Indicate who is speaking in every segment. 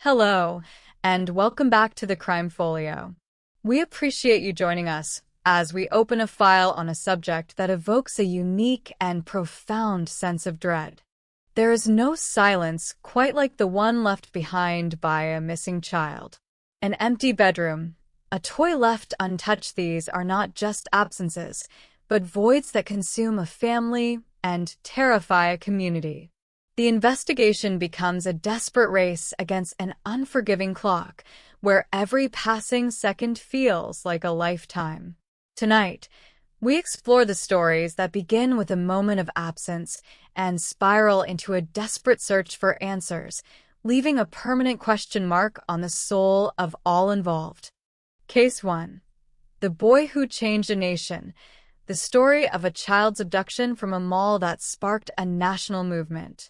Speaker 1: Hello, and welcome back to the Crime Folio. We appreciate you joining us as we open a file on a subject that evokes a unique and profound sense of dread. There is no silence quite like the one left behind by a missing child. An empty bedroom, a toy left untouched. These are not just absences, but voids that consume a family and terrify a community. The investigation becomes a desperate race against an unforgiving clock, where every passing second feels like a lifetime. Tonight, we explore the stories that begin with a moment of absence and spiral into a desperate search for answers, leaving a permanent question mark on the soul of all involved. Case 1. The Boy Who Changed a Nation. The story of a child's abduction from a mall that sparked a national movement.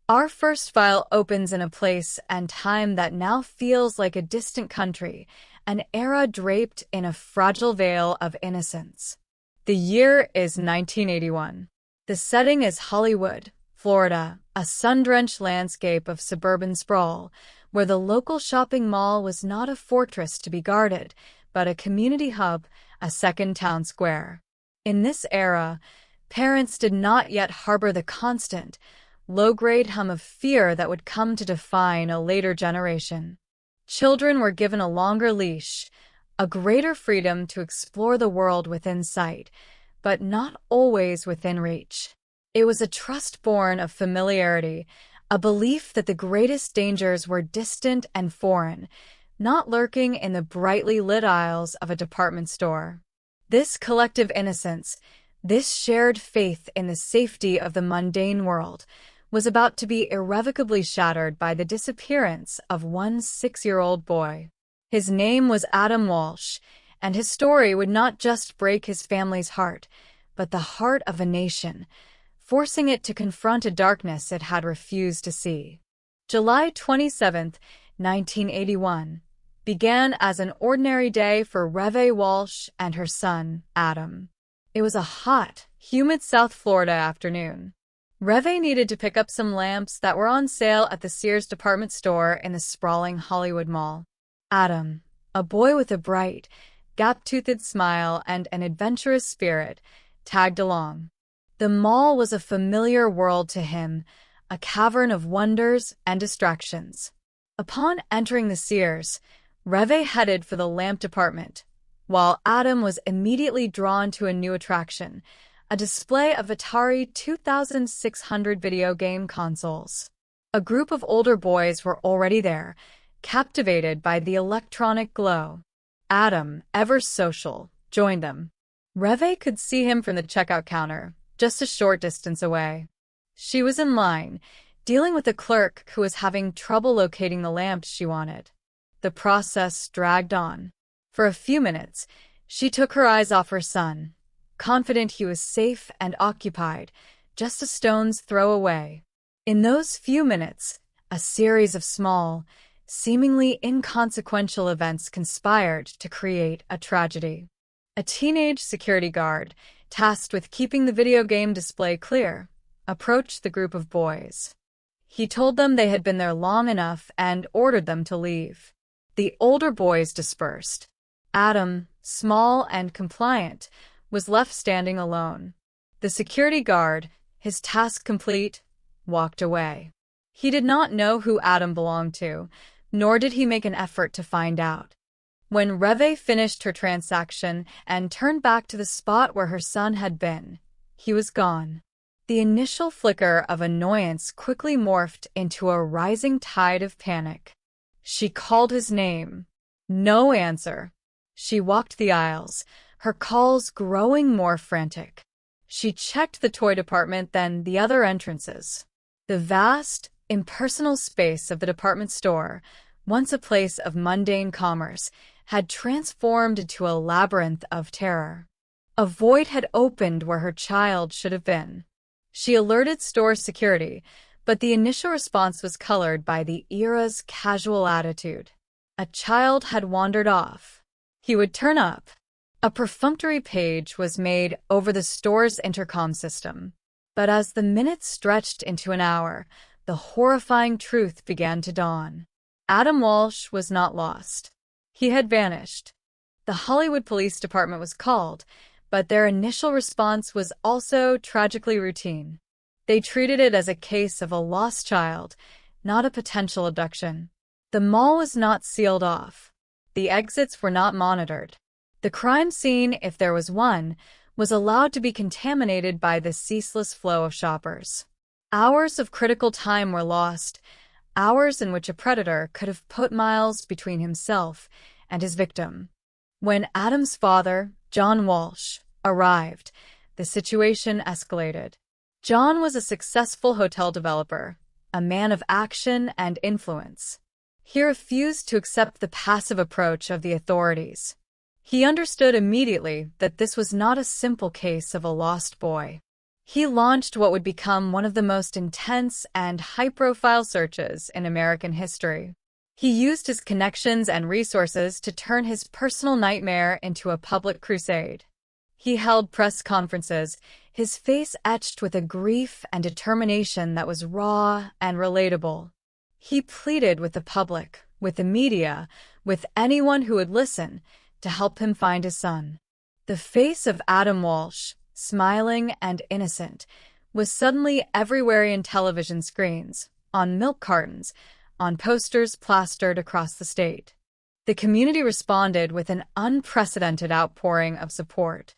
Speaker 1: Our first file opens in a place and time that now feels like a distant country, an era draped in a fragile veil of innocence. The year is 1981. The setting is Hollywood, Florida, a sun-drenched landscape of suburban sprawl, where the local shopping mall was not a fortress to be guarded, but a community hub, a second town square. In this era, parents did not yet harbor the constant, low-grade hum of fear that would come to define a later generation. Children were given a longer leash, a greater freedom to explore the world within sight, but not always within reach. It was a trust born of familiarity, a belief that the greatest dangers were distant and foreign, not lurking in the brightly lit aisles of a department store. This collective innocence, this shared faith in the safety of the mundane world, was about to be irrevocably shattered by the disappearance of one 6-year-old boy. His name was Adam Walsh, and his story would not just break his family's heart, but the heart of a nation, forcing it to confront a darkness it had refused to see. July 27, 1981, began as an ordinary day for Reve Walsh and her son, Adam. It was a hot, humid South Florida afternoon. Reve needed to pick up some lamps that were on sale at the Sears department store in the sprawling Hollywood Mall. Adam, a boy with a bright, gap-toothed smile and an adventurous spirit, tagged along. The mall was a familiar world to him, a cavern of wonders and distractions. Upon entering the Sears, Reve headed for the lamp department, while Adam was immediately drawn to a new attraction, a display of Atari 2600 video game consoles. A group of older boys were already there, captivated by the electronic glow. Adam, ever social, joined them. Reve could see him from the checkout counter, just a short distance away. She was in line, dealing with a clerk who was having trouble locating the lamps she wanted. The process dragged on. For a few minutes, she took her eyes off her son, confident he was safe and occupied, just a stone's throw away. In those few minutes, a series of small, seemingly inconsequential events conspired to create a tragedy. A teenage security guard, tasked with keeping the video game display clear, approached the group of boys. He told them they had been there long enough and ordered them to leave. The older boys dispersed. Adam, small and compliant, was left standing alone. The security guard, his task complete, walked away. He did not know who Adam belonged to, nor did he make an effort to find out. When Reve finished her transaction and turned back to the spot where her son had been, he was gone. The initial flicker of annoyance quickly morphed into a rising tide of panic. She called his name. No answer. She walked the aisles, her calls growing more frantic. She checked the toy department, then the other entrances. The vast, impersonal space of the department store, once a place of mundane commerce, had transformed into a labyrinth of terror. A void had opened where her child should have been. She alerted store security, but the initial response was colored by the era's casual attitude. A child had wandered off. He would turn up. A perfunctory page was made over the store's intercom system. But as the minutes stretched into an hour, the horrifying truth began to dawn. Adam Walsh was not lost. He had vanished. The Hollywood Police Department was called, but their initial response was also tragically routine. They treated it as a case of a lost child, not a potential abduction. The mall was not sealed off. The exits were not monitored. The crime scene, if there was one, was allowed to be contaminated by the ceaseless flow of shoppers. Hours of critical time were lost, hours in which a predator could have put miles between himself and his victim. When Adam's father, John Walsh, arrived, the situation escalated. John was a successful hotel developer, a man of action and influence. He refused to accept the passive approach of the authorities. He understood immediately that this was not a simple case of a lost boy. He launched what would become one of the most intense and high-profile searches in American history. He used his connections and resources to turn his personal nightmare into a public crusade. He held press conferences, his face etched with a grief and determination that was raw and relatable. He pleaded with the public, with the media, with anyone who would listen, to help him find his son. The face of Adam Walsh, smiling and innocent, was suddenly everywhere in television screens, on milk cartons, on posters plastered across the state. The community responded with an unprecedented outpouring of support.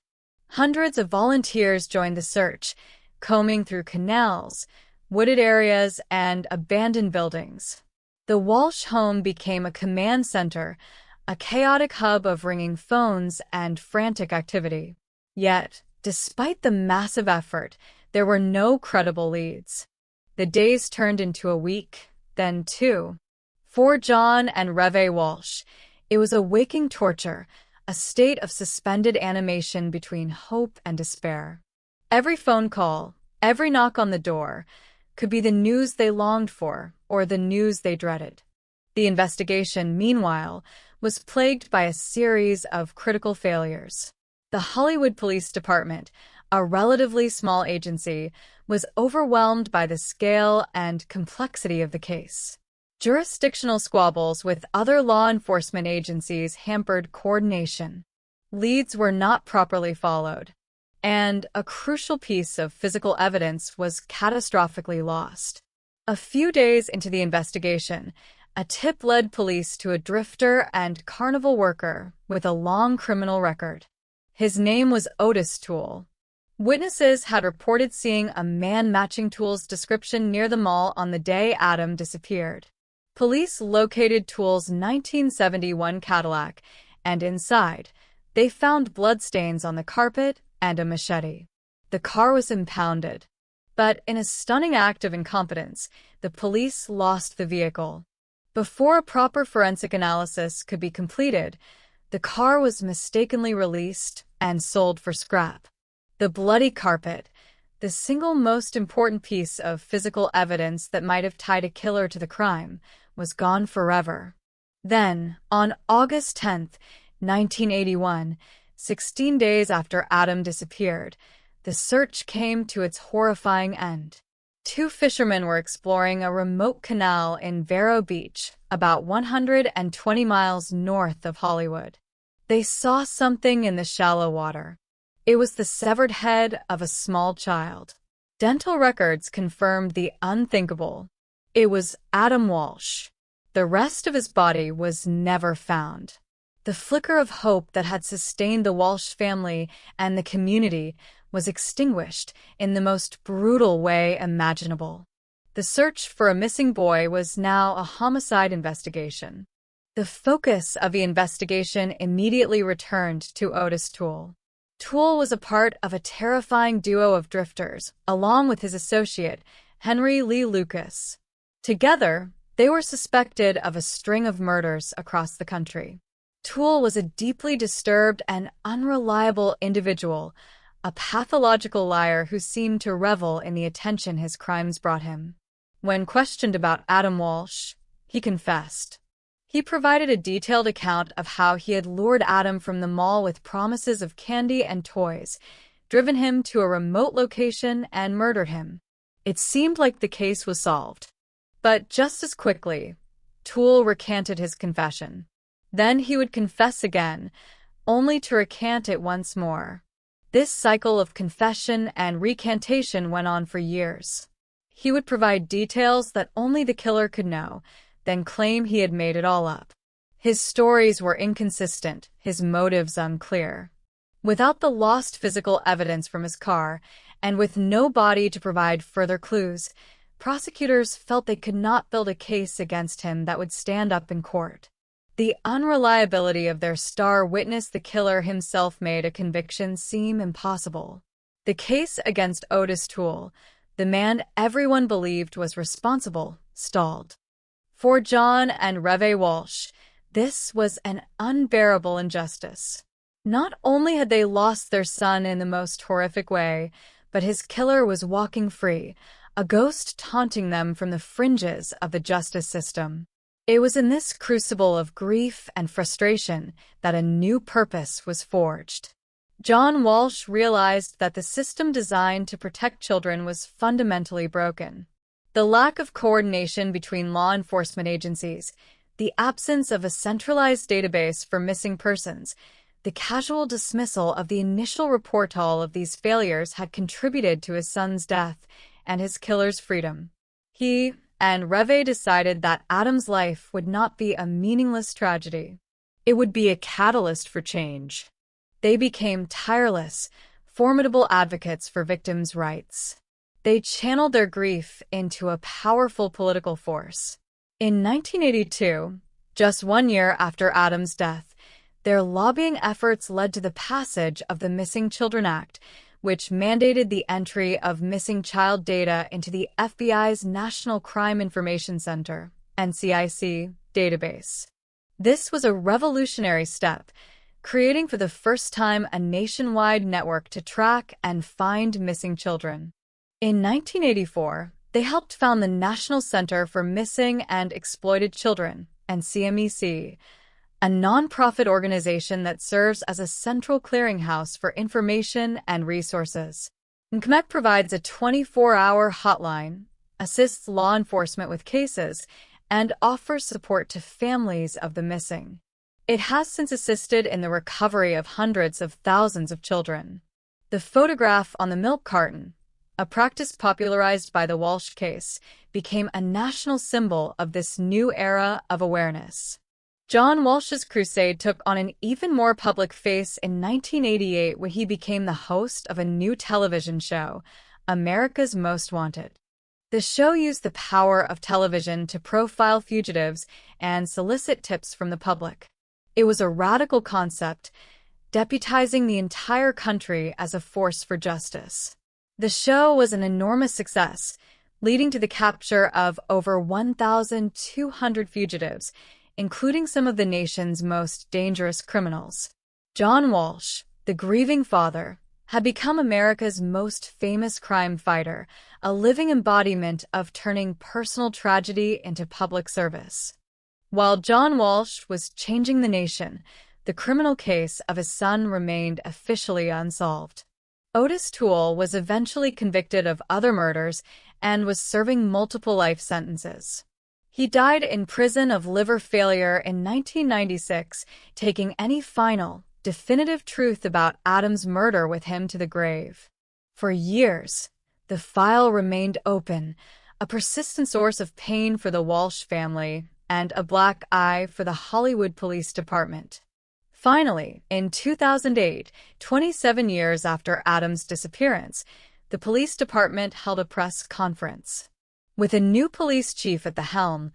Speaker 1: Hundreds of volunteers joined the search, combing through canals, wooded areas, and abandoned buildings. The Walsh home became a command center, a chaotic hub of ringing phones and frantic activity. Yet, despite the massive effort, there were no credible leads. The days turned into a week, then two. For John and Reve Walsh, it was a waking torture, a state of suspended animation between hope and despair. Every phone call, every knock on the door, could be the news they longed for or the news they dreaded. The investigation, meanwhile, was plagued by a series of critical failures. The Hollywood Police Department, a relatively small agency, was overwhelmed by the scale and complexity of the case. Jurisdictional squabbles with other law enforcement agencies hampered coordination. Leads were not properly followed, and a crucial piece of physical evidence was catastrophically lost. A few days into the investigation, a tip led police to a drifter and carnival worker with a long criminal record. His name was Otis Toole. Witnesses had reported seeing a man matching Toole's description near the mall on the day Adam disappeared. Police located Toole's 1971 Cadillac, and inside, they found bloodstains on the carpet and a machete. The car was impounded. But in a stunning act of incompetence, the police lost the vehicle. Before a proper forensic analysis could be completed, the car was mistakenly released and sold for scrap. The bloody carpet, the single most important piece of physical evidence that might have tied a killer to the crime, was gone forever. Then, on August 10, 1981, 16 days after Adam disappeared, the search came to its horrifying end. Two fishermen were exploring a remote canal in Vero Beach, about 120 miles north of Hollywood. They saw something in the shallow water. It was the severed head of a small child. Dental records confirmed the unthinkable. It was Adam Walsh. The rest of his body was never found. The flicker of hope that had sustained the Walsh family and the community was extinguished in the most brutal way imaginable. The search for a missing boy was now a homicide investigation. The focus of the investigation immediately returned to Otis Toole. Toole was a part of a terrifying duo of drifters, along with his associate, Henry Lee Lucas. Together, they were suspected of a string of murders across the country. Toole was a deeply disturbed and unreliable individual, a pathological liar who seemed to revel in the attention his crimes brought him. When questioned about Adam Walsh, he confessed. He provided a detailed account of how he had lured Adam from the mall with promises of candy and toys, driven him to a remote location, and murdered him. It seemed like the case was solved. But just as quickly, Toole recanted his confession. Then he would confess again, only to recant it once more. This cycle of confession and recantation went on for years. He would provide details that only the killer could know, then claim he had made it all up. His stories were inconsistent, his motives unclear. Without the lost physical evidence from his car, and with no body to provide further clues, prosecutors felt they could not build a case against him that would stand up in court. The unreliability of their star witness, the killer himself, made a conviction seem impossible. The case against Otis Toole, the man everyone believed was responsible, stalled. For John and Reve Walsh, this was an unbearable injustice. Not only had they lost their son in the most horrific way, but his killer was walking free, a ghost taunting them from the fringes of the justice system. It was in this crucible of grief and frustration that a new purpose was forged. John Walsh realized that the system designed to protect children was fundamentally broken. The lack of coordination between law enforcement agencies, the absence of a centralized database for missing persons, the casual dismissal of the initial report, all of these failures had contributed to his son's death and his killer's freedom. He and Reve decided that Adam's life would not be a meaningless tragedy. It would be a catalyst for change. They became tireless, formidable advocates for victims' rights. They channeled their grief into a powerful political force. In 1982, just 1 year after Adam's death, their lobbying efforts led to the passage of the Missing Children Act, which mandated the entry of missing child data into the FBI's National Crime Information Center, NCIC, database. This was a revolutionary step, creating for the first time a nationwide network to track and find missing children. In 1984, they helped found the National Center for Missing and Exploited Children, NCMEC, a nonprofit organization that serves as a central clearinghouse for information and resources. NCMEC provides a 24-hour hotline, assists law enforcement with cases, and offers support to families of the missing. It has since assisted in the recovery of hundreds of thousands of children. The photograph on the milk carton, a practice popularized by the Walsh case, became a national symbol of this new era of awareness. John Walsh's crusade took on an even more public face in 1988 when he became the host of a new television show, America's Most Wanted. The show used the power of television to profile fugitives and solicit tips from the public. It was a radical concept, deputizing the entire country as a force for justice. The show was an enormous success, leading to the capture of over 1,200 fugitives, including some of the nation's most dangerous criminals. John Walsh, the grieving father, had become America's most famous crime fighter, a living embodiment of turning personal tragedy into public service. While John Walsh was changing the nation, the criminal case of his son remained officially unsolved. Otis Toole was eventually convicted of other murders and was serving multiple life sentences. He died in prison of liver failure in 1996, taking any final, definitive truth about Adam's murder with him to the grave. For years, the file remained open, a persistent source of pain for the Walsh family and a black eye for the Hollywood Police Department. Finally, in 2008, 27 years after Adam's disappearance, the police department held a press conference. With a new police chief at the helm,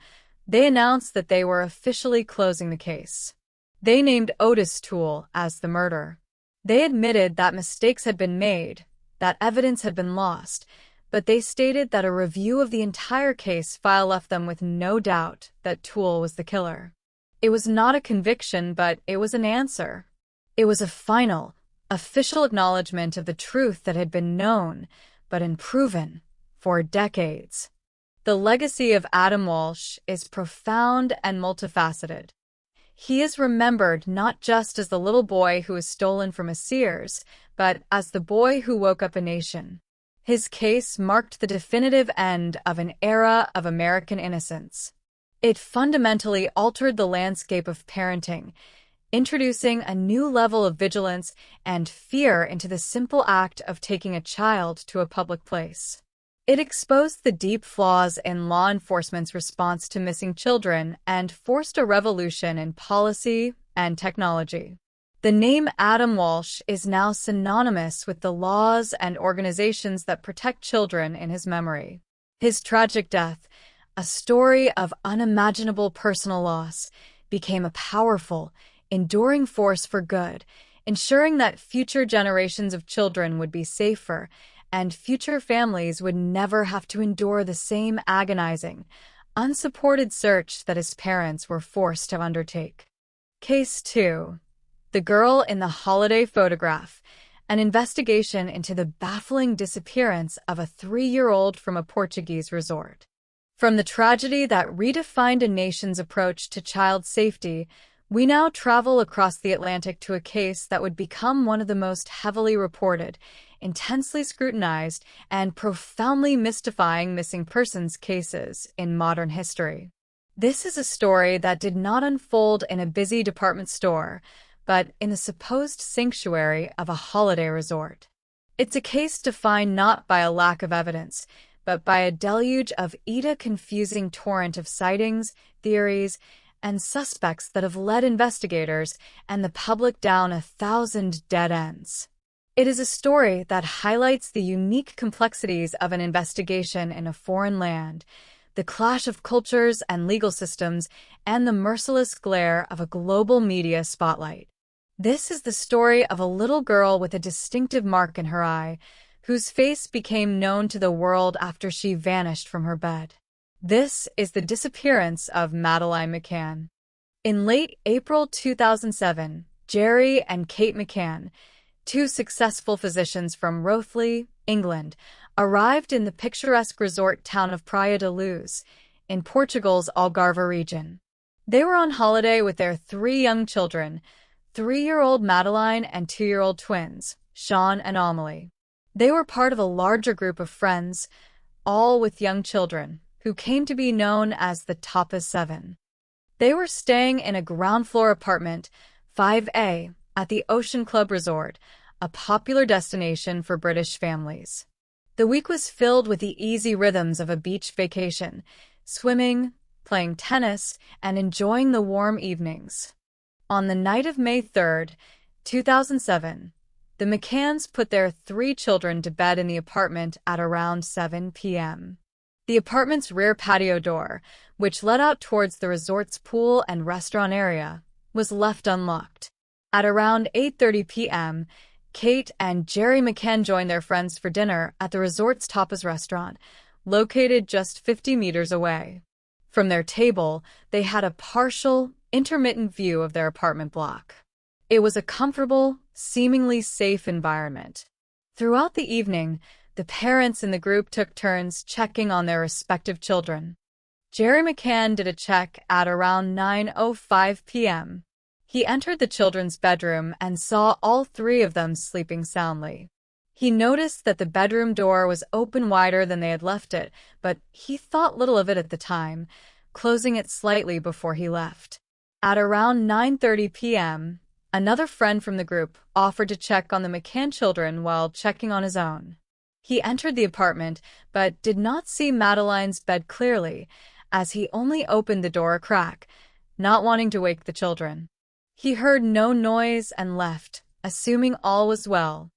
Speaker 1: they announced that they were officially closing the case. They named Otis Toole as the murderer. They admitted that mistakes had been made, that evidence had been lost, but they stated that a review of the entire case file left them with no doubt that Toole was the killer. It was not a conviction, but it was an answer. It was a final, official acknowledgement of the truth that had been known, but unproven, for decades. The legacy of Adam Walsh is profound and multifaceted. He is remembered not just as the little boy who was stolen from a Sears, but as the boy who woke up a nation. His case marked the definitive end of an era of American innocence. It fundamentally altered the landscape of parenting, introducing a new level of vigilance and fear into the simple act of taking a child to a public place. It exposed the deep flaws in law enforcement's response to missing children and forced a revolution in policy and technology. The name Adam Walsh is now synonymous with the laws and organizations that protect children in his memory. His tragic death, a story of unimaginable personal loss, became a powerful, enduring force for good, ensuring that future generations of children would be safer and future families would never have to endure the same agonizing, unsupported search that his parents were forced to undertake. Case 2. The Girl in the Holiday Photograph, an investigation into the baffling disappearance of a 3-year-old from a Portuguese resort. From the tragedy that redefined a nation's approach to child safety, we now travel across the Atlantic to a case that would become one of the most heavily reported, intensely scrutinized, and profoundly mystifying missing persons cases in modern history. This is a story that did not unfold in a busy department store, but in the supposed sanctuary of a holiday resort. It's a case defined not by a lack of evidence, but by a deluge of confusing torrent of sightings, theories, and suspects that have led investigators and the public down 1,000 dead ends. It is a story that highlights the unique complexities of an investigation in a foreign land, the clash of cultures and legal systems, and the merciless glare of a global media spotlight. This is the story of a little girl with a distinctive mark in her eye, whose face became known to the world after she vanished from her bed. This is the disappearance of Madeleine McCann. In late April 2007, Jerry and Kate McCann, two successful physicians from Rothley, England, arrived in the picturesque resort town of Praia da Luz, in Portugal's Algarve region. They were on holiday with their 3 young children, 3-year-old Madeleine and 2-year-old twins, Sean and Amelie. They were part of a larger group of friends, all with young children, who came to be known as the Tapas 7. They were staying in a ground-floor apartment, 5A, at the Ocean Club Resort, a popular destination for British families. The week was filled with the easy rhythms of a beach vacation, swimming, playing tennis, and enjoying the warm evenings. On the night of May 3, 2007, the McCanns put their 3 children to bed in the apartment at around 7 p.m. The apartment's rear patio door, which led out towards the resort's pool and restaurant area, was left unlocked. At around 8:30 p.m., Kate and Jerry McCann joined their friends for dinner at the resort's tapas restaurant, located just 50 meters away. From their table, they had a partial, intermittent view of their apartment block. It was a comfortable, seemingly safe environment. Throughout the evening, the parents in the group took turns checking on their respective children. Jerry McCann did a check at around 9:05 p.m. He entered the children's bedroom and saw all 3 of them sleeping soundly. He noticed that the bedroom door was open wider than they had left it, but he thought little of it at the time, closing it slightly before he left. At around 9:30 p.m., another friend from the group offered to check on the McCann children while checking on his own. He entered the apartment, but did not see Madeleine's bed clearly, as he only opened the door a crack, not wanting to wake the children. He heard no noise and left, assuming all was well.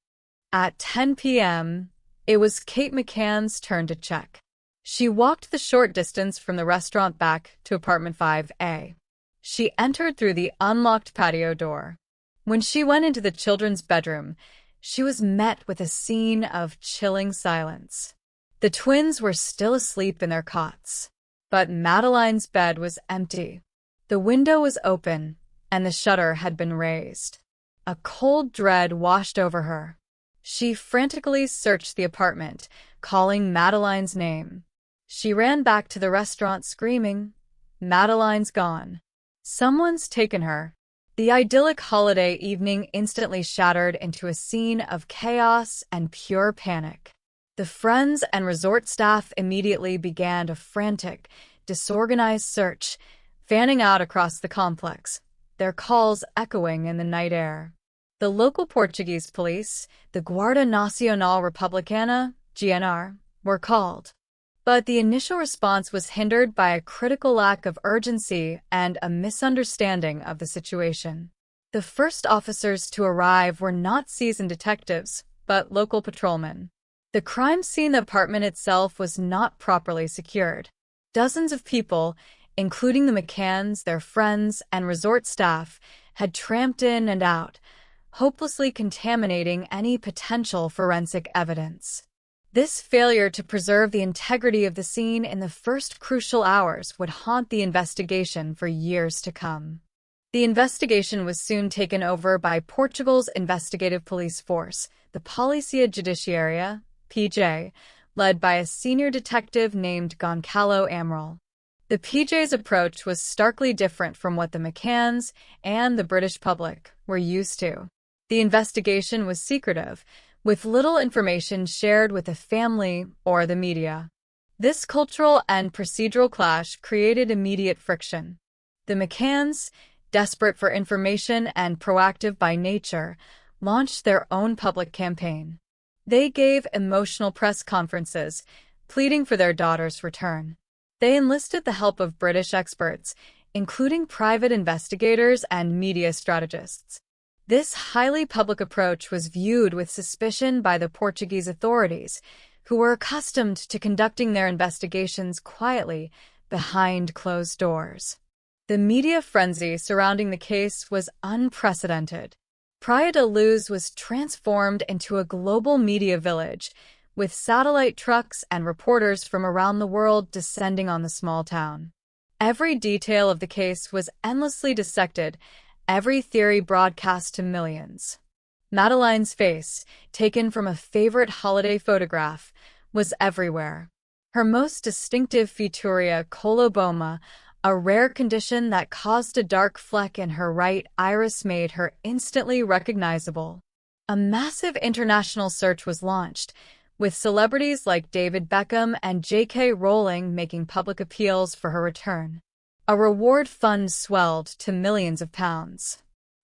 Speaker 1: At 10 p.m., it was Kate McCann's turn to check. She walked the short distance from the restaurant back to apartment 5A. She entered through the unlocked patio door. When she went into the children's bedroom, she was met with a scene of chilling silence. The twins were still asleep in their cots, but Madeleine's bed was empty. The window was open, and the shutter had been raised. A cold dread washed over her. She frantically searched the apartment, calling Madeleine's name. She ran back to the restaurant screaming, "Madeleine's gone. Someone's taken her." The idyllic holiday evening instantly shattered into a scene of chaos and pure panic. The friends and resort staff immediately began a frantic, disorganized search, fanning out across the complex, their calls echoing in the night air. The local Portuguese police, the Guarda Nacional Republicana, GNR, were called. But the initial response was hindered by a critical lack of urgency and a misunderstanding of the situation. The first officers to arrive were not seasoned detectives, but local patrolmen. The crime scene apartment itself was not properly secured. Dozens of people, including the McCanns, their friends, and resort staff, had tramped in and out, hopelessly contaminating any potential forensic evidence. This failure to preserve the integrity of the scene in the first crucial hours would haunt the investigation for years to come. The investigation was soon taken over by Portugal's investigative police force, the Polícia Judiciária, PJ, led by a senior detective named Goncalo Amaral. The PJ's approach was starkly different from what the McCanns and the British public were used to. The investigation was secretive, with little information shared with the family or the media. This cultural and procedural clash created immediate friction. The McCanns, desperate for information and proactive by nature, launched their own public campaign. They gave emotional press conferences, pleading for their daughter's return. They enlisted the help of British experts, including private investigators and media strategists. This highly public approach was viewed with suspicion by the Portuguese authorities, who were accustomed to conducting their investigations quietly behind closed doors. The media frenzy surrounding the case was unprecedented. Praia da Luz was transformed into a global media village, with satellite trucks and reporters from around the world descending on the small town. Every detail of the case was endlessly dissected, every theory broadcast to millions. Madeline's face, taken from a favorite holiday photograph, was everywhere. Her most distinctive featuria coloboma, a rare condition that caused a dark fleck in her right iris, made her instantly recognizable. A massive international search was launched, with celebrities like David Beckham and J.K. Rowling making public appeals for her return. A reward fund swelled to millions of pounds.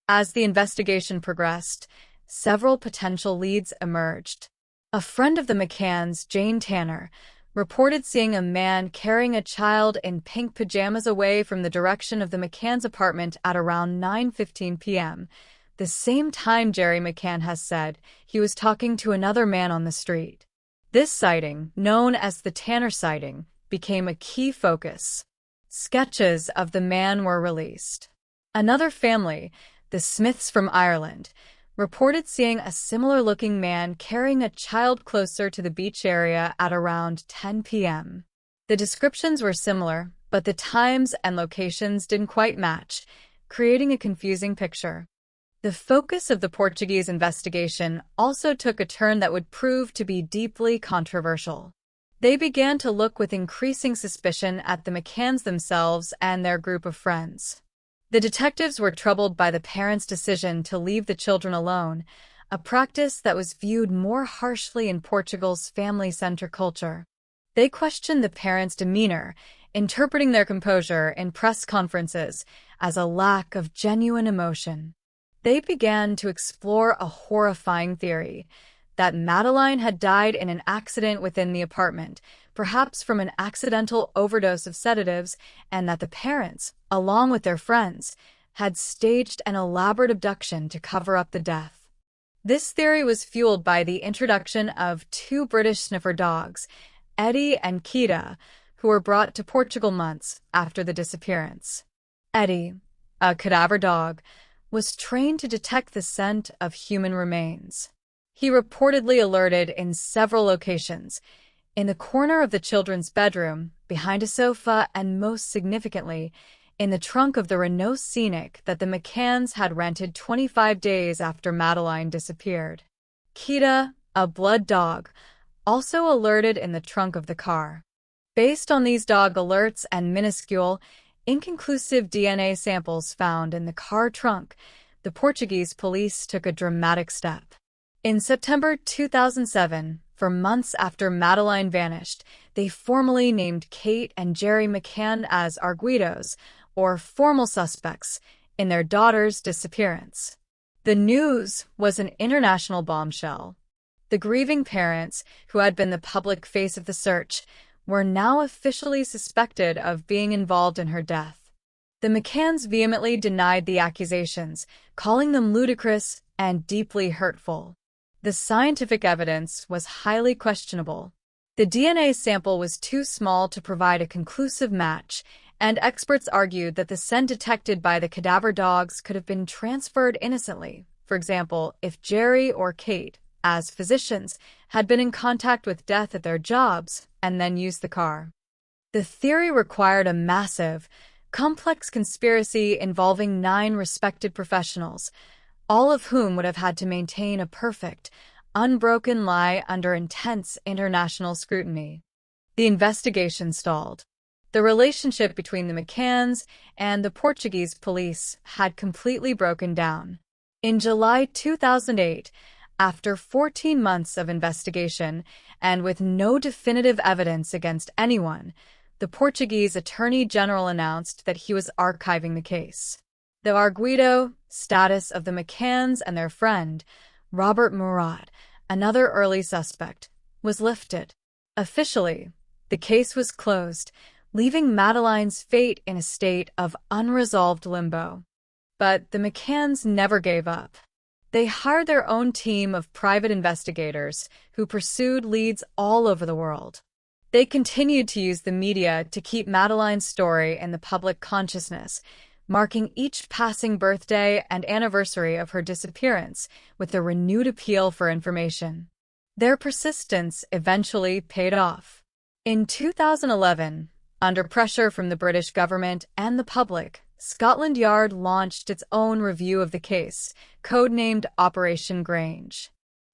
Speaker 1: As the investigation progressed, several potential leads emerged. A friend of the McCanns, Jane Tanner, reported seeing a man carrying a child in pink pajamas away from the direction of the McCanns' apartment at around 9:15 p.m., the same time Jerry McCann has said he was talking to another man on the street. This sighting, known as the Tanner sighting, became a key focus. Sketches of the man were released. Another family, the Smiths from Ireland, reported seeing a similar-looking man carrying a child closer to the beach area at around 10 p.m. The descriptions were similar, but the times and locations didn't quite match, creating a confusing picture. The focus of the Portuguese investigation also took a turn that would prove to be deeply controversial. They began to look with increasing suspicion at the McCanns themselves and their group of friends. The detectives were troubled by the parents' decision to leave the children alone, a practice that was viewed more harshly in Portugal's family-centered culture. They questioned the parents' demeanor, interpreting their composure in press conferences as a lack of genuine emotion. They began to explore a horrifying theory that Madeline had died in an accident within the apartment, perhaps from an accidental overdose of sedatives, and that the parents, along with their friends, had staged an elaborate abduction to cover up the death. This theory was fueled by the introduction of two British sniffer dogs, Eddie and Kita, who were brought to Portugal months after the disappearance. Eddie, a cadaver dog, was trained to detect the scent of human remains. He reportedly alerted in several locations, in the corner of the children's bedroom, behind a sofa, and most significantly, in the trunk of the Renault Scenic that the McCanns had rented 25 days after Madeline disappeared. Kita, a blood dog, also alerted in the trunk of the car. Based on these dog alerts and minuscule, inconclusive DNA samples found in the car trunk, the Portuguese police took a dramatic step. In September 2007, For months after Madeline vanished, they formally named Kate and Jerry McCann as arguidos, or formal suspects, in their daughter's disappearance. The news was an international bombshell. The grieving parents, who had been the public face of the search, were now officially suspected of being involved in her death. The McCanns vehemently denied the accusations, calling them ludicrous and deeply hurtful. The scientific evidence was highly questionable. The DNA sample was too small to provide a conclusive match, and experts argued that the scent detected by the cadaver dogs could have been transferred innocently. For example, if Jerry or Kate, as physicians, had been in contact with death at their jobs and then used the car. The theory required a massive, complex conspiracy involving 9 respected professionals, all of whom would have had to maintain a perfect, unbroken lie under intense international scrutiny. The investigation stalled. The relationship between the McCanns and the Portuguese police had completely broken down. In July 2008, after 14 months of investigation and with no definitive evidence against anyone, the Portuguese Attorney General announced that he was archiving the case. The arguido status of the McCanns and their friend, Robert Murad, another early suspect, was lifted. Officially, the case was closed, leaving Madeline's fate in a state of unresolved limbo. But the McCanns never gave up. They hired their own team of private investigators who pursued leads all over the world. They continued to use the media to keep Madeline's story in the public consciousness, marking each passing birthday and anniversary of her disappearance with a renewed appeal for information. Their persistence eventually paid off. In 2011, under pressure from the British government and the public, Scotland Yard launched its own review of the case, codenamed Operation Grange.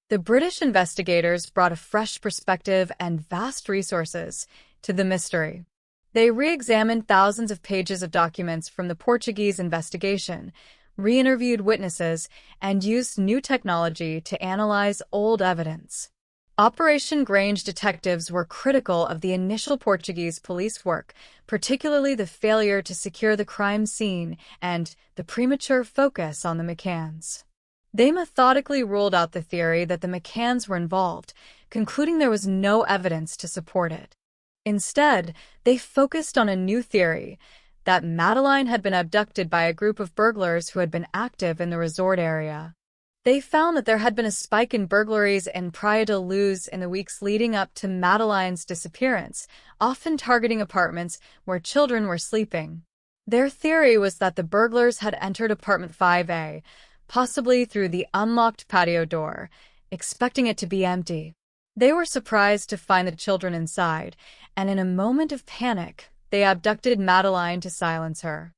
Speaker 1: The British investigators brought a fresh perspective and vast resources to the mystery. They re-examined thousands of pages of documents from the Portuguese investigation, re-interviewed witnesses, and used new technology to analyze old evidence. Operation Grange detectives were critical of the initial Portuguese police work, particularly the failure to secure the crime scene and the premature focus on the McCanns. They methodically ruled out the theory that the McCanns were involved, concluding there was no evidence to support it. Instead, they focused on a new theory, that Madeline had been abducted by a group of burglars who had been active in the resort area. They found that there had been a spike in burglaries in Praia da Luz in the weeks leading up to Madeline's disappearance, often targeting apartments where children were sleeping. Their theory was that the burglars had entered apartment 5A, possibly through the unlocked patio door, expecting it to be empty. They were surprised to find the children inside, and in a moment of panic, they abducted Madeline to silence her.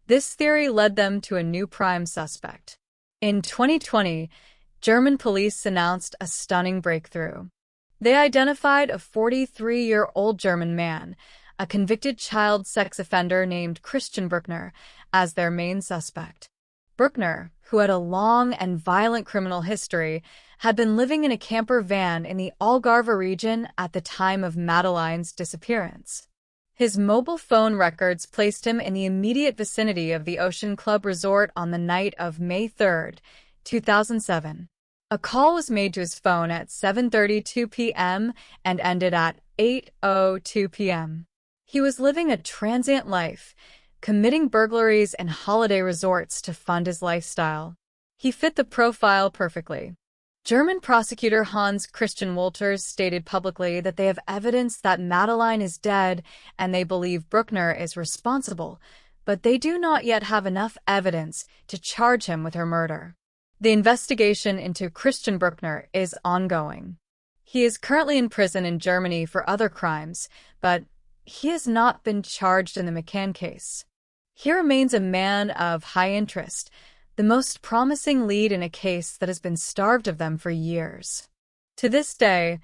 Speaker 1: This theory led them to a new prime suspect. In 2020, German police announced a stunning breakthrough. They identified a 43-year-old German man, a convicted child sex offender named Christian Bruckner, as their main suspect. Bruckner, who had a long and violent criminal history, had been living in a camper van in the Algarve region at the time of Madeline's disappearance. His mobile phone records placed him in the immediate vicinity of the Ocean Club Resort on the night of May 3, 2007. A call was made to his phone at 7:32 p.m. and ended at 8:02 p.m. He was living a transient life, committing burglaries in holiday resorts to fund his lifestyle. He fit the profile perfectly. German prosecutor Hans Christian Wolters stated publicly that they have evidence that Madeline is dead and they believe Bruckner is responsible, but they do not yet have enough evidence to charge him with her murder. The investigation into Christian Bruckner is ongoing. He is currently in prison in Germany for other crimes, but he has not been charged in the McCann case. He remains a man of high interest, the most promising lead in a case that has been starved of them for years. To this day,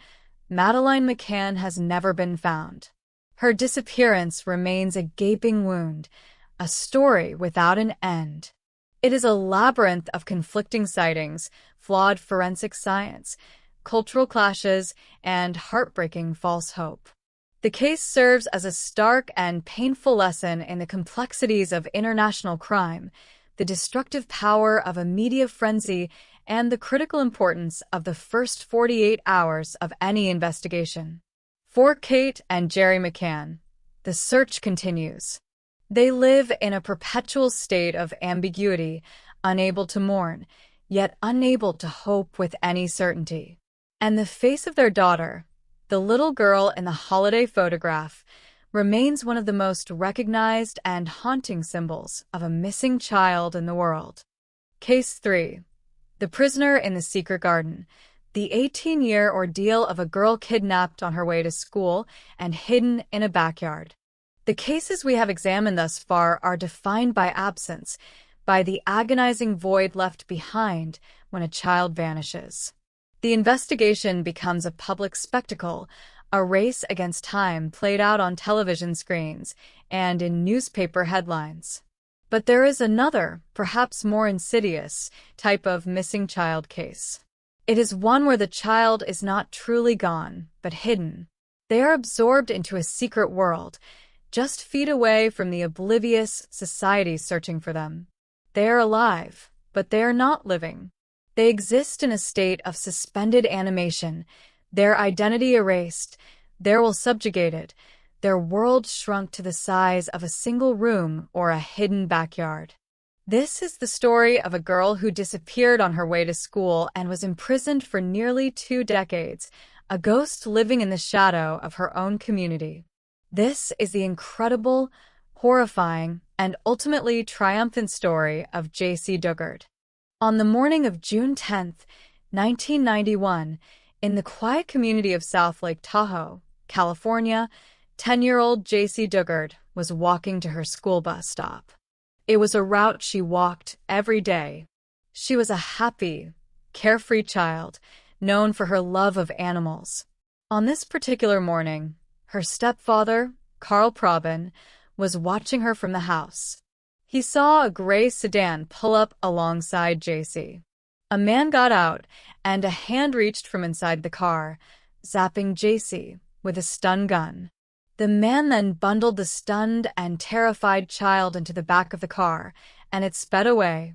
Speaker 1: Madeline McCann has never been found. Her disappearance remains a gaping wound, a story without an end. It is a labyrinth of conflicting sightings, flawed forensic science, cultural clashes, and heartbreaking false hope. The case serves as a stark and painful lesson in the complexities of international crime, the destructive power of a media frenzy, and the critical importance of the first 48 hours of any investigation. For Kate and Jerry McCann, the search continues. They live in a perpetual state of ambiguity, unable to mourn, yet unable to hope with any certainty. And the face of their daughter, the little girl in the holiday photograph, remains one of the most recognized and haunting symbols of a missing child in the world. Case 3. The Prisoner in the Secret Garden. The 18-year ordeal of a girl kidnapped on her way to school and hidden in a backyard. The cases we have examined thus far are defined by absence, by the agonizing void left behind when a child vanishes. The investigation becomes a public spectacle, a race against time played out on television screens and in newspaper headlines. But there is another, perhaps more insidious, type of missing child case. It is one where the child is not truly gone, but hidden. They are absorbed into a secret world, just feet away from the oblivious society searching for them. They are alive, but they are not living. They exist in a state of suspended animation, their identity erased, their will subjugated, their world shrunk to the size of a single room or a hidden backyard. This is the story of a girl who disappeared on her way to school and was imprisoned for nearly 2 decades, a ghost living in the shadow of her own community. This is the incredible, horrifying, and ultimately triumphant story of J.C. Dugard. On the morning of June 10, 1991, in the quiet community of South Lake Tahoe, California, 10-year-old J.C. Dugard was walking to her school bus stop. It was a route she walked every day. She was a happy, carefree child, known for her love of animals. On this particular morning, her stepfather, Carl Probin, was watching her from the house. He saw a gray sedan pull up alongside J.C. A man got out, and a hand reached from inside the car, zapping J.C. with a stun gun. The man then bundled the stunned and terrified child into the back of the car, and it sped away.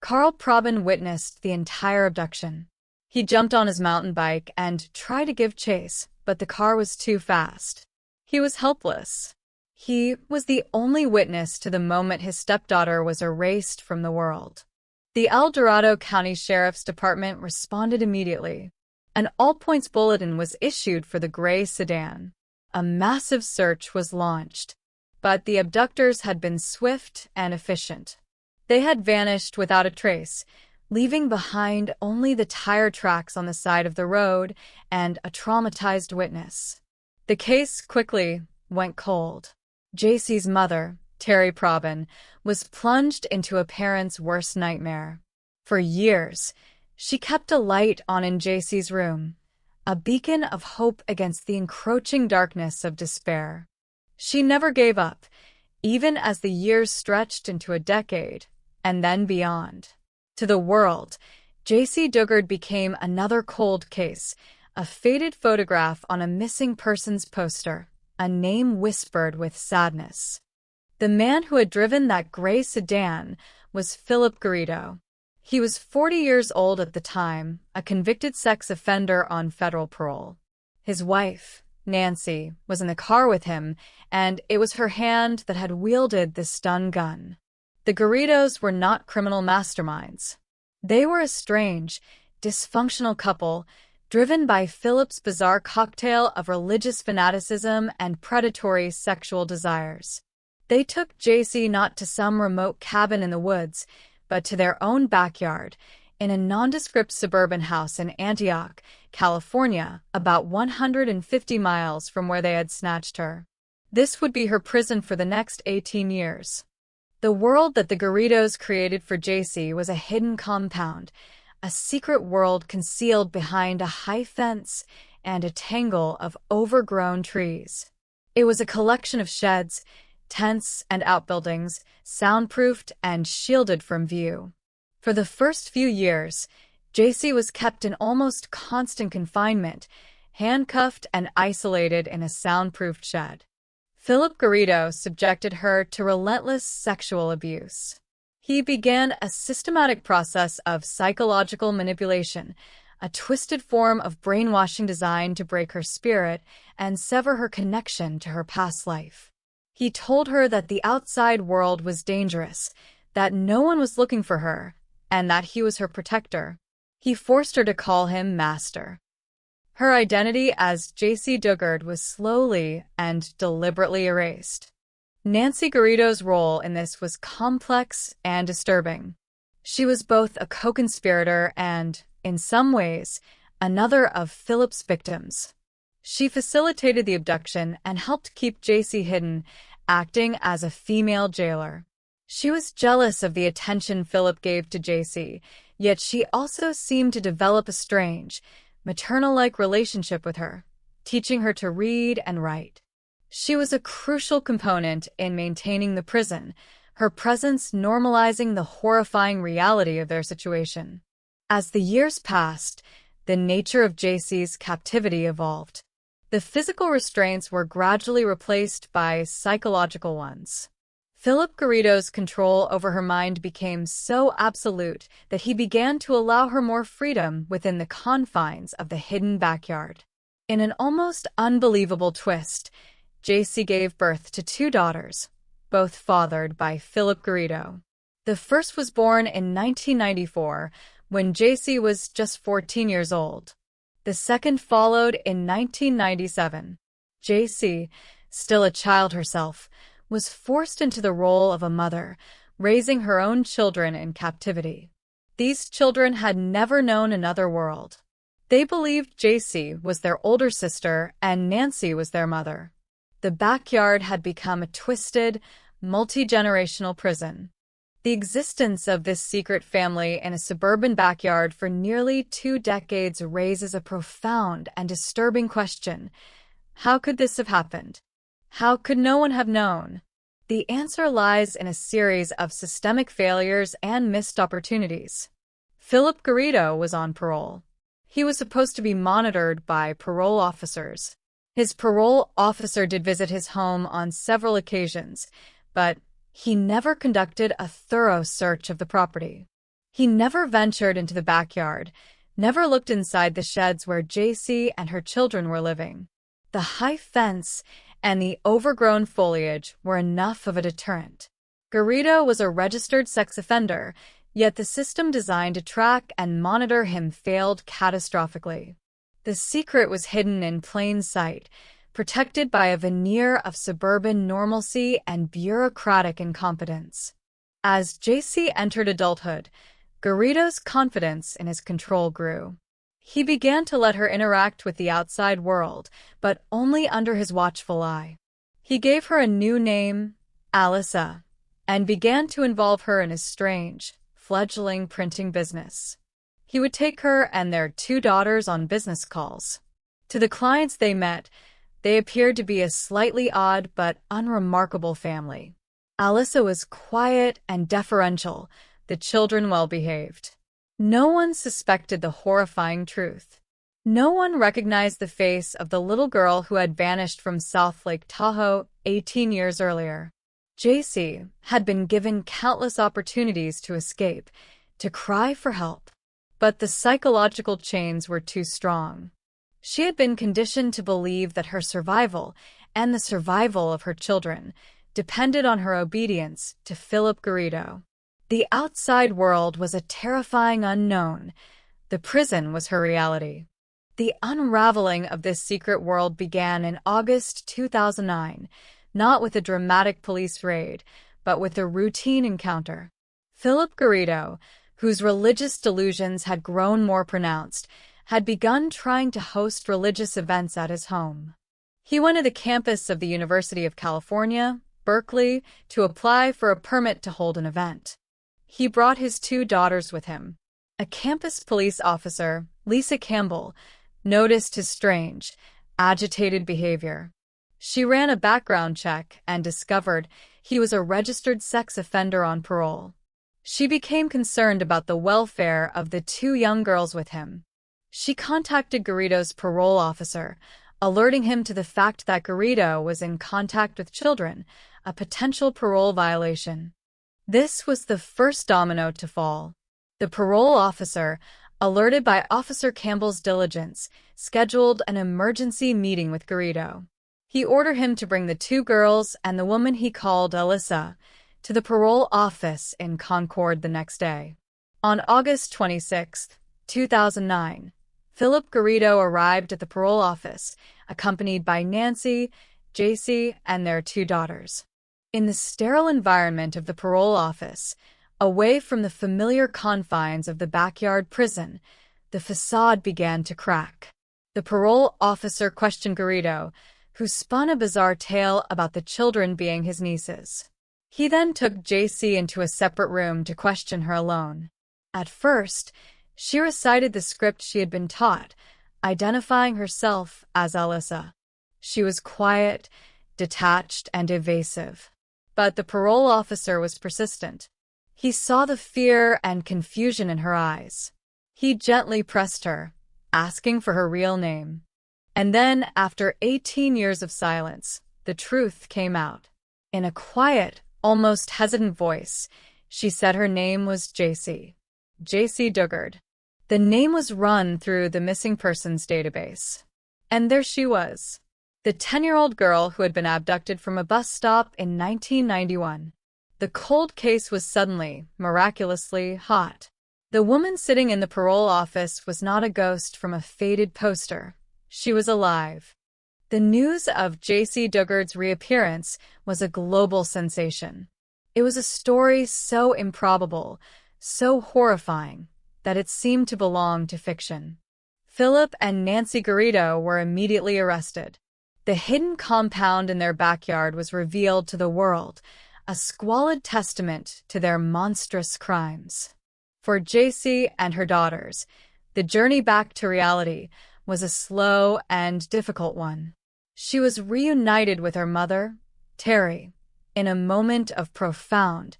Speaker 1: Carl Probin witnessed the entire abduction. He jumped on his mountain bike and tried to give chase, but the car was too fast. He was helpless. He was the only witness to the moment his stepdaughter was erased from the world. The El Dorado County Sheriff's Department responded immediately. An all-points bulletin was issued for the gray sedan. A massive search was launched, but the abductors had been swift and efficient. They had vanished without a trace, leaving behind only the tire tracks on the side of the road and a traumatized witness. The case quickly went cold. J.C.'s mother, Terry Probin, was plunged into a parent's worst nightmare. For years, she kept a light on in J.C.'s room, a beacon of hope against the encroaching darkness of despair. She never gave up, even as the years stretched into a decade, and then beyond. To the world, J.C. Dugard became another cold case, a faded photograph on a missing persons poster, a name whispered with sadness. The man who had driven that gray sedan was Philip Garrido. He was 40 years old at the time, a convicted sex offender on federal parole. His wife, Nancy, was in the car with him, and it was her hand that had wielded the stun gun. The Garridos were not criminal masterminds. They were a strange, dysfunctional couple, driven by Philip's bizarre cocktail of religious fanaticism and predatory sexual desires. They took J.C. not to some remote cabin in the woods, but to their own backyard, in a nondescript suburban house in Antioch, California, about 150 miles from where they had snatched her. This would be her prison for the next 18 years. The world that the Garridos created for J.C. was a hidden compound, a secret world concealed behind a high fence and a tangle of overgrown trees. It was a collection of sheds, tents, and outbuildings, soundproofed and shielded from view. For the first few years, JC was kept in almost constant confinement, handcuffed and isolated in a soundproofed shed. Philip Garrido subjected her to relentless sexual abuse. He began a systematic process of psychological manipulation, a twisted form of brainwashing designed to break her spirit and sever her connection to her past life. He told her that the outside world was dangerous, that no one was looking for her, and that he was her protector. He forced her to call him master. Her identity as J.C. Dugard was slowly and deliberately erased. Nancy Garrido's role in this was complex and disturbing. She was both a co-conspirator and, in some ways, another of Philip's victims. She facilitated the abduction and helped keep J.C. hidden, acting as a female jailer. She was jealous of the attention Philip gave to J.C., yet she also seemed to develop a strange, maternal-like relationship with her, teaching her to read and write. She was a crucial component in maintaining the prison, her presence normalizing the horrifying reality of their situation. As the years passed, the nature of J.C.'s captivity evolved. The physical restraints were gradually replaced by psychological ones. Philip Garrido's control over her mind became so absolute that he began to allow her more freedom within the confines of the hidden backyard. In an almost unbelievable twist, J.C. gave birth to 2 daughters, both fathered by Philip Garrido. The first was born in 1994, when J.C. was just 14 years old. The second followed in 1997. J.C., still a child herself, was forced into the role of a mother, raising her own children in captivity. These children had never known another world. They believed J.C. was their older sister and Nancy was their mother. The backyard had become a twisted, multi-generational prison. The existence of this secret family in a suburban backyard for nearly 2 decades raises a profound and disturbing question. How could this have happened? How could no one have known? The answer lies in a series of systemic failures and missed opportunities. Philip Garrido was on parole. He was supposed to be monitored by parole officers. His parole officer did visit his home on several occasions, but he never conducted a thorough search of the property. He never ventured into the backyard, never looked inside the sheds where J.C. and her children were living. The high fence and the overgrown foliage were enough of a deterrent. Garrido was a registered sex offender, yet the system designed to track and monitor him failed catastrophically. The secret was hidden in plain sight, protected by a veneer of suburban normalcy and bureaucratic incompetence. As J.C. entered adulthood, Garrido's confidence in his control grew. He began to let her interact with the outside world, but only under his watchful eye. He gave her a new name, Alyssa, and began to involve her in his strange, fledgling printing business. He would take her and their 2 daughters on business calls. To the clients they met, they appeared to be a slightly odd but unremarkable family. Alyssa was quiet and deferential, the children well-behaved. No one suspected the horrifying truth. No one recognized the face of the little girl who had vanished from South Lake Tahoe 18 years earlier. J.C. had been given countless opportunities to escape, to cry for help. But the psychological chains were too strong. She had been conditioned to believe that her survival, and the survival of her children, depended on her obedience to Philip Garrido. The outside world was a terrifying unknown. The prison was her reality. The unraveling of this secret world began in August 2009, not with a dramatic police raid, but with a routine encounter. Philip Garrido, whose religious delusions had grown more pronounced, had begun trying to host religious events at his home. He went to the campus of the University of California, Berkeley, to apply for a permit to hold an event. He brought his 2 daughters with him. A campus police officer, Lisa Campbell, noticed his strange, agitated behavior. She ran a background check and discovered he was a registered sex offender on parole. She became concerned about the welfare of the two young girls with him. She contacted Garrido's parole officer, alerting him to the fact that Garrido was in contact with children, a potential parole violation. This was the first domino to fall. The parole officer, alerted by Officer Campbell's diligence, scheduled an emergency meeting with Garrido. He ordered him to bring the two girls and the woman he called Alyssa to the parole office in Concord the next day. On August 26, 2009, Philip Garrido arrived at the parole office, accompanied by Nancy, JC, and their two daughters. In the sterile environment of the parole office, away from the familiar confines of the backyard prison, the facade began to crack. The parole officer questioned Garrido, who spun a bizarre tale about the children being his nieces. He then took JC into a separate room to question her alone. At first, she recited the script she had been taught, identifying herself as Alyssa. She was quiet, detached, and evasive. But the parole officer was persistent. He saw the fear and confusion in her eyes. He gently pressed her, asking for her real name. And then, after 18 years of silence, the truth came out. In a quiet, almost hesitant voice, she said her name was JC. JC Dugard. The name was run through the missing persons database. And there she was, the 10-year-old girl who had been abducted from a bus stop in 1991. The cold case was suddenly, miraculously, hot. The woman sitting in the parole office was not a ghost from a faded poster. She was alive. The news of JC Dugard's reappearance was a global sensation. It was a story so improbable, so horrifying, that it seemed to belong to fiction. Philip and Nancy Garrido were immediately arrested. The hidden compound in their backyard was revealed to the world, a squalid testament to their monstrous crimes. For JC and her daughters, the journey back to reality was a slow and difficult one. She was reunited with her mother, Terry, in a moment of profound,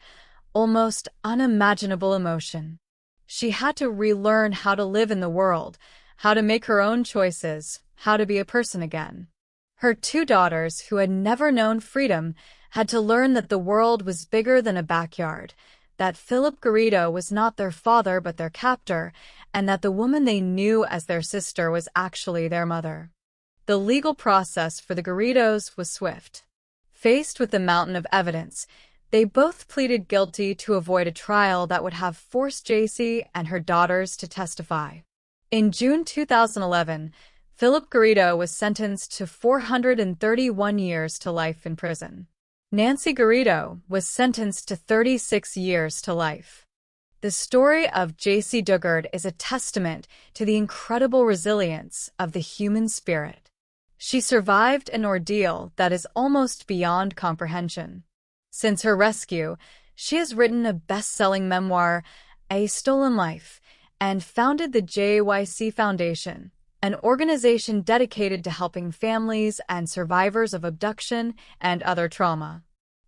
Speaker 1: almost unimaginable emotion. She had to relearn how to live in the world, how to make her own choices, how to be a person again. Her two daughters, who had never known freedom, had to learn that the world was bigger than a backyard, that Philip Garrido was not their father but their captor, and that the woman they knew as their sister was actually their mother. The legal process for the Garridos was swift. Faced with the mountain of evidence, they both pleaded guilty to avoid a trial that would have forced JC and her daughters to testify. In June 2011, Philip Garrido was sentenced to 431 years to life in prison. Nancy Garrido was sentenced to 36 years to life. The story of JC Dugard is a testament to the incredible resilience of the human spirit. She survived an ordeal that is almost beyond comprehension. Since her rescue, she has written a best-selling memoir, A Stolen Life, and founded the JYC Foundation, an organization dedicated to helping families and survivors of abduction and other trauma.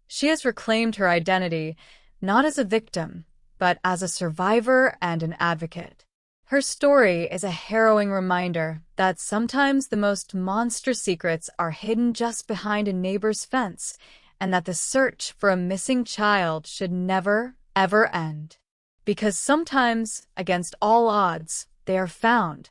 Speaker 1: She has reclaimed her identity not as a victim, but as a survivor and an advocate. Her story is a harrowing reminder that sometimes the most monstrous secrets are hidden just behind a neighbor's fence, and that the search for a missing child should never, ever end. Because sometimes, against all odds, they are found.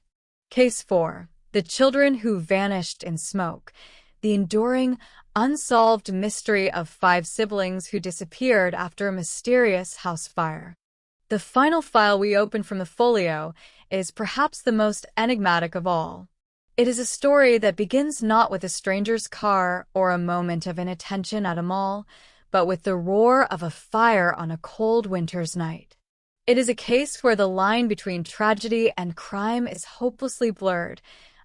Speaker 1: Case 4. The Children Who Vanished in Smoke. The enduring, unsolved mystery of 5 siblings who disappeared after a mysterious house fire. The final file we open from the folio is perhaps the most enigmatic of all. It is a story that begins not with a stranger's car or a moment of inattention at a mall, but with the roar of a fire on a cold winter's night. It is a case where the line between tragedy and crime is hopelessly blurred,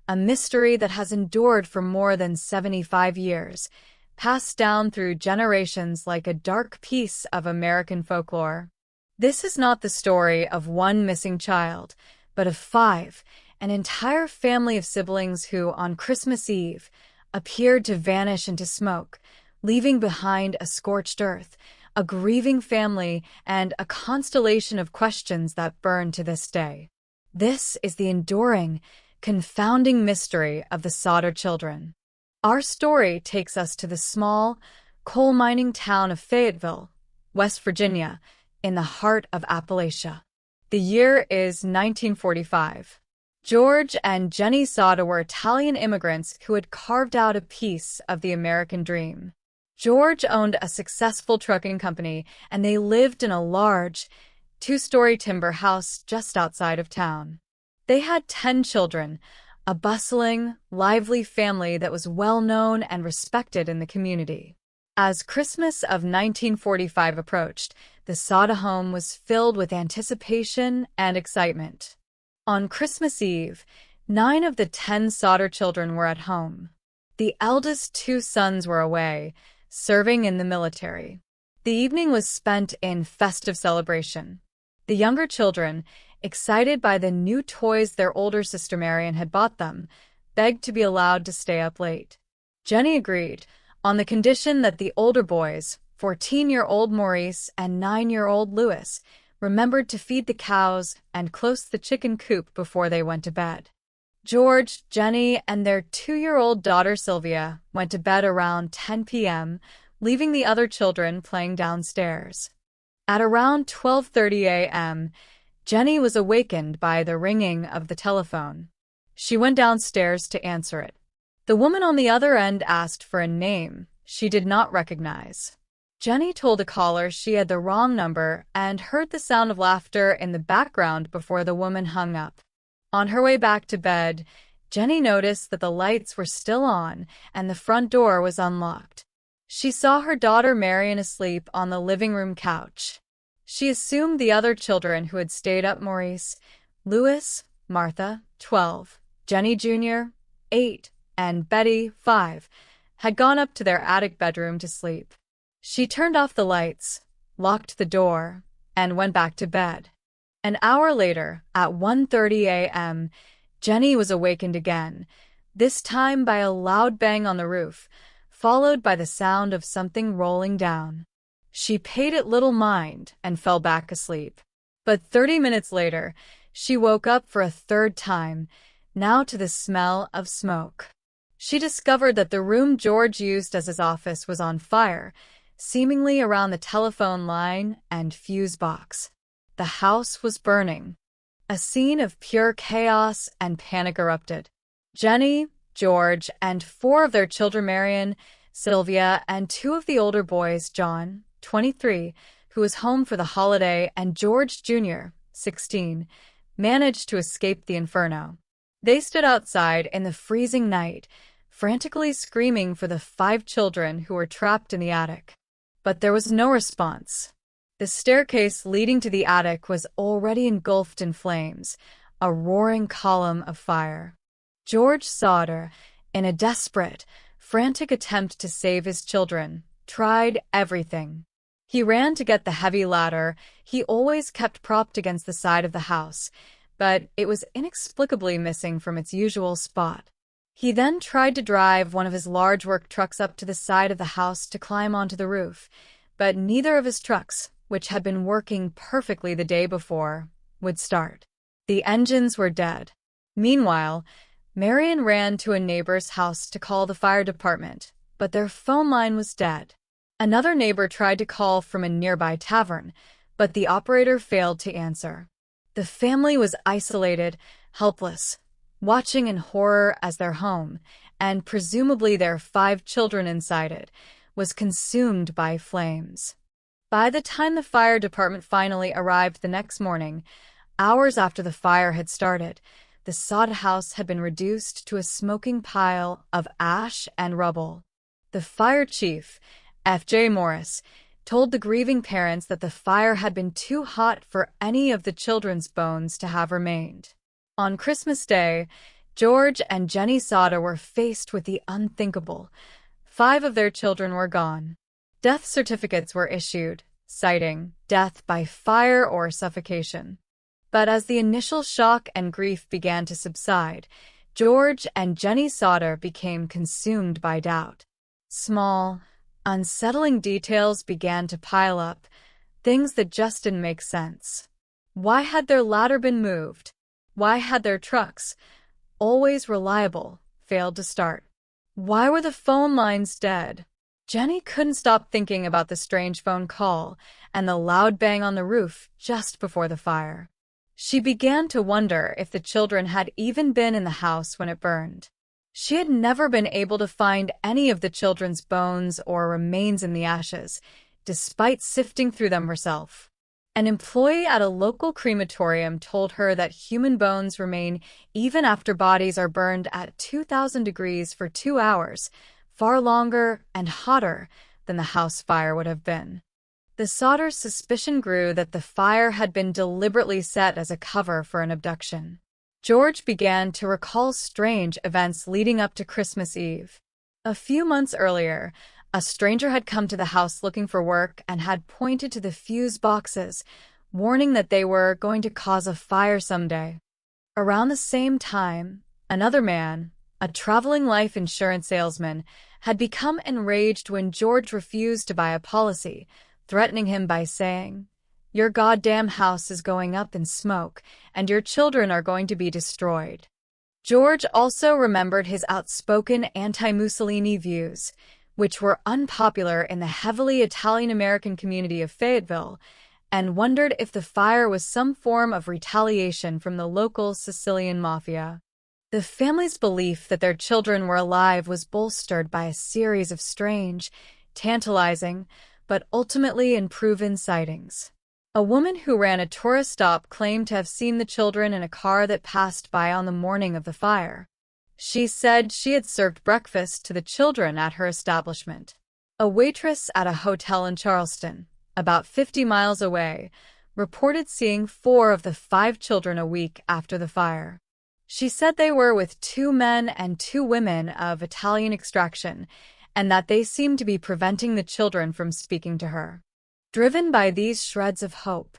Speaker 1: a mystery that has endured for more than 75 years, passed down through generations like a dark piece of American folklore. This is not the story of one missing child, but of 5, an entire family of siblings who, on Christmas Eve, appeared to vanish into smoke, leaving behind a scorched earth, a grieving family, and a constellation of questions that burn to this day. This is the enduring, confounding mystery of the Sodder children. Our story takes us to the small, coal mining town of Fayetteville, West Virginia, in the heart of Appalachia. The year is 1945. George and Jenny Sodder were Italian immigrants who had carved out a piece of the American dream. George owned a successful trucking company, and they lived in a large, two-story timber house just outside of town. They had 10 children, a bustling, lively family that was well known and respected in the community. As Christmas of 1945 approached, the Sodder home was filled with anticipation and excitement. On Christmas Eve, 9 of the 10 Sodder children were at home. The eldest 2 sons were away, serving in the military. The evening was spent in festive celebration. The younger children, excited by the new toys their older sister Marion had bought them, begged to be allowed to stay up late. Jenny agreed, on the condition that the older boys, 14-year-old Maurice and 9-year-old Louis, remembered to feed the cows and close the chicken coop before they went to bed. George, Jenny, and their 2-year-old daughter Sylvia went to bed around 10 p.m., leaving the other children playing downstairs. At around 12:30 a.m., Jenny was awakened by the ringing of the telephone. She went downstairs to answer it. The woman on the other end asked for a name she did not recognize. Jenny told the caller she had the wrong number and heard the sound of laughter in the background before the woman hung up. On her way back to bed, Jenny noticed that the lights were still on and the front door was unlocked. She saw her daughter Marion asleep on the living room couch. She assumed the other children who had stayed up, Maurice, Louis, Martha, 12, Jenny Jr., 8, and Betty, 5, had gone up to their attic bedroom to sleep. She turned off the lights, locked the door, and went back to bed. An hour later, at 1:30 a.m., Jenny was awakened again, this time by a loud bang on the roof, followed by the sound of something rolling down. She paid it little mind and fell back asleep. But 30 minutes later, she woke up for a third time, now to the smell of smoke. She discovered that the room George used as his office was on fire, seemingly around the telephone line and fuse box. The house was burning. A scene of pure chaos and panic erupted. Jenny, George, and 4 of their children, Marion, Sylvia, and 2 of the older boys, John, 23, who was home for the holiday, and George Jr., 16, managed to escape the inferno. They stood outside in the freezing night, frantically screaming for the 5 children who were trapped in the attic. But there was no response. The staircase leading to the attic was already engulfed in flames, a roaring column of fire. George Sodder, in a desperate, frantic attempt to save his children, tried everything. He ran to get the heavy ladder he always kept propped against the side of the house, but it was inexplicably missing from its usual spot. He then tried to drive one of his large work trucks up to the side of the house to climb onto the roof, but neither of his trucks, which had been working perfectly the day before, would start. The engines were dead. Meanwhile, Marion ran to a neighbor's house to call the fire department, but their phone line was dead. Another neighbor tried to call from a nearby tavern, but the operator failed to answer. The family was isolated, helpless, watching in horror as their home, and presumably their 5 children inside it, was consumed by flames. By the time the fire department finally arrived the next morning, hours after the fire had started, the sod house had been reduced to a smoking pile of ash and rubble. The fire chief, F.J. Morris, told the grieving parents that the fire had been too hot for any of the children's bones to have remained. On Christmas Day, George and Jenny Sodder were faced with the unthinkable. 5 of their children were gone. Death certificates were issued, citing death by fire or suffocation. But as the initial shock and grief began to subside, George and Jenny Sodder became consumed by doubt. Small, Unsettling details began to pile up, things that just didn't make sense. Why had their ladder been moved? Why had their trucks, always reliable, failed to start? Why were the phone lines dead? Jenny couldn't stop thinking about the strange phone call and the loud bang on the roof just before the fire. She began to wonder if the children had even been in the house when it burned. She had never been able to find any of the children's bones or remains in the ashes, despite sifting through them herself. An employee at a local crematorium told her that human bones remain even after bodies are burned at 2,000 degrees for 2 hours, far longer and hotter than the house fire would have been. The Sodders' suspicion grew that the fire had been deliberately set as a cover for an abduction. George began to recall strange events leading up to Christmas Eve. A few months earlier, a stranger had come to the house looking for work and had pointed to the fuse boxes, warning that they were going to cause a fire someday. Around the same time, another man, a traveling life insurance salesman, had become enraged when George refused to buy a policy, threatening him by saying, "Your goddamn house is going up in smoke, and your children are going to be destroyed." George also remembered his outspoken anti-Mussolini views, which were unpopular in the heavily Italian-American community of Fayetteville, and wondered if the fire was some form of retaliation from the local Sicilian mafia. The family's belief that their children were alive was bolstered by a series of strange, tantalizing, but ultimately unproven sightings. A woman who ran a tourist stop claimed to have seen the children in a car that passed by on the morning of the fire. She said she had served breakfast to the children at her establishment. A waitress at a hotel in Charleston, about 50 miles away, reported seeing 4 of the 5 children a week after the fire. She said they were with 2 men and 2 women of Italian extraction, and that they seemed to be preventing the children from speaking to her. Driven by these shreds of hope,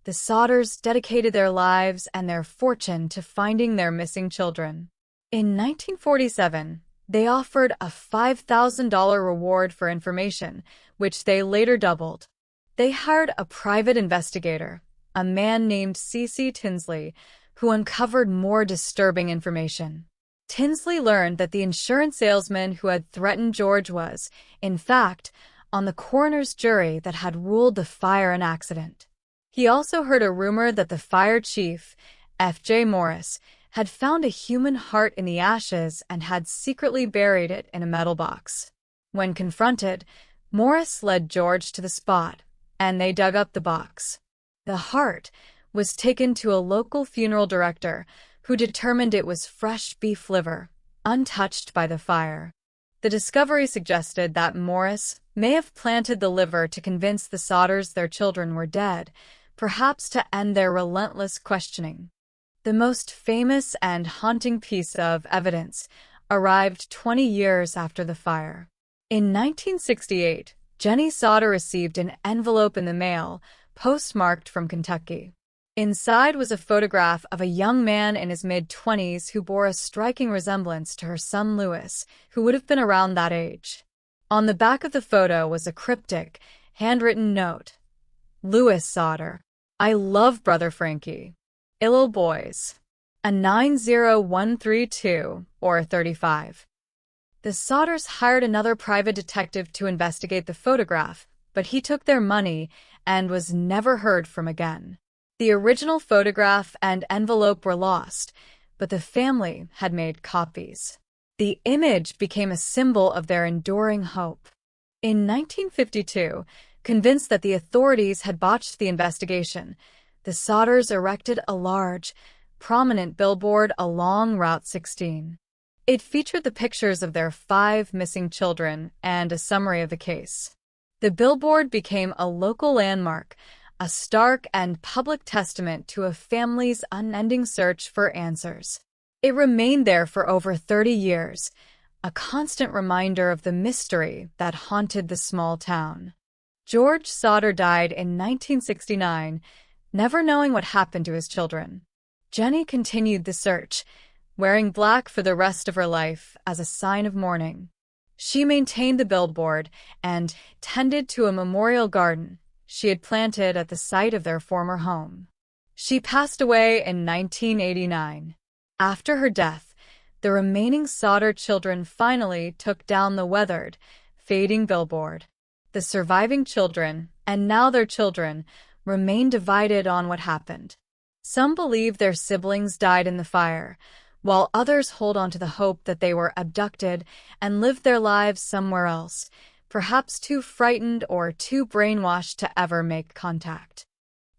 Speaker 1: the Sodders dedicated their lives and their fortune to finding their missing children. In 1947, they offered a $5,000 reward for information, which they later doubled. They hired a private investigator, a man named C.C. Tinsley, who uncovered more disturbing information. Tinsley learned that the insurance salesman who had threatened George was, in fact, on the coroner's jury that had ruled the fire an accident. He also heard a rumor that the fire chief, F.J. Morris, had found a human heart in the ashes and had secretly buried it in a metal box. When confronted, Morris led George to the spot, and they dug up the box. The heart was taken to a local funeral director, who determined it was fresh beef liver, untouched by the fire. The discovery suggested that Morris may have planted the liver to convince the Sodders their children were dead, perhaps to end their relentless questioning. The most famous and haunting piece of evidence arrived 20 years after the fire. In 1968, Jenny Sodder received an envelope in the mail, postmarked from Kentucky. Inside was a photograph of a young man in his mid-20s who bore a striking resemblance to her son Louis, who would have been around that age. On the back of the photo was a cryptic, handwritten note. "Louis Sodder. I love Brother Frankie. Illo boys." A 90132 or 35. The Sodders hired another private detective to investigate the photograph, but he took their money and was never heard from again. The original photograph and envelope were lost, but the family had made copies. The image became a symbol of their enduring hope. In 1952, convinced that the authorities had botched the investigation, the Sodders erected a large, prominent billboard along Route 16. It featured the pictures of their 5 missing children and a summary of the case. The billboard became a local landmark, a stark and public testament to a family's unending search for answers. It remained there for over 30 years, a constant reminder of the mystery that haunted the small town. George Sodder died in 1969, never knowing what happened to his children. Jenny continued the search, wearing black for the rest of her life as a sign of mourning. She maintained the billboard and tended to a memorial garden she had planted at the site of their former home. She passed away in 1989. After her death, the remaining Sodder children finally took down the weathered, fading billboard. The surviving children, and now their children, remain divided on what happened. Some believe their siblings died in the fire, while others hold on to the hope that they were abducted and lived their lives somewhere else, perhaps too frightened or too brainwashed to ever make contact.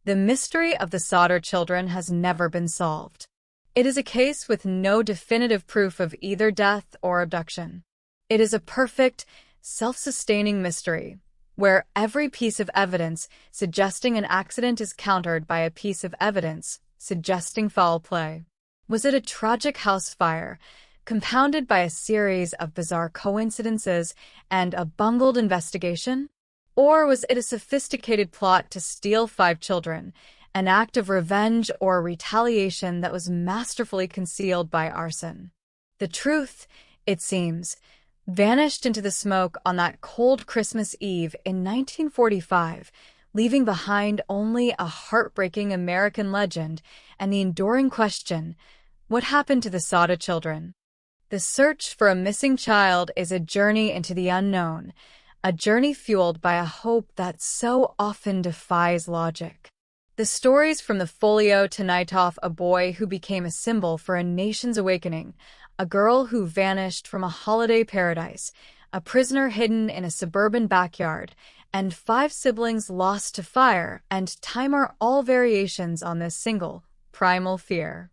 Speaker 1: The mystery of the Sodder children has never been solved. It is a case with no definitive proof of either death or abduction. It is a perfect, self-sustaining mystery, where every piece of evidence suggesting an accident is countered by a piece of evidence suggesting foul play. Was it a tragic house fire, compounded by a series of bizarre coincidences and a bungled investigation? Or was it a sophisticated plot to steal 5 children, an act of revenge or retaliation that was masterfully concealed by arson? The truth, it seems, vanished into the smoke on that cold Christmas Eve in 1945, leaving behind only a heartbreaking American legend and the enduring question, what happened to the Sodder children? The search for a missing child is a journey into the unknown, a journey fueled by a hope that so often defies logic. The stories from the folio to night off a boy who became a symbol for a nation's awakening, a girl who vanished from a holiday paradise, a prisoner hidden in a suburban backyard, and 5 siblings lost to fire and time are all variations on this single, primal fear.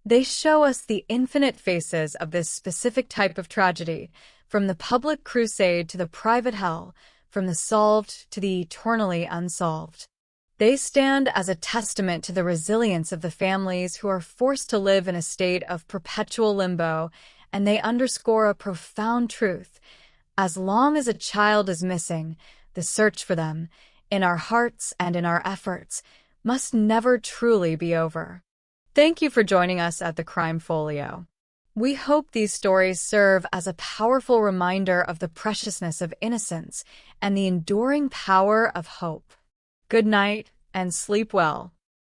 Speaker 1: They show us the infinite faces of this specific type of tragedy, from the public crusade to the private hell, from the solved to the eternally unsolved. They stand as a testament to the resilience of the families who are forced to live in a state of perpetual limbo, and they underscore a profound truth. As long as a child is missing, the search for them, in our hearts and in our efforts, must never truly be over. Thank you for joining us at the Crime Folio. We hope these stories serve as a powerful reminder of the preciousness of innocence and the enduring power of hope. Good night and sleep well.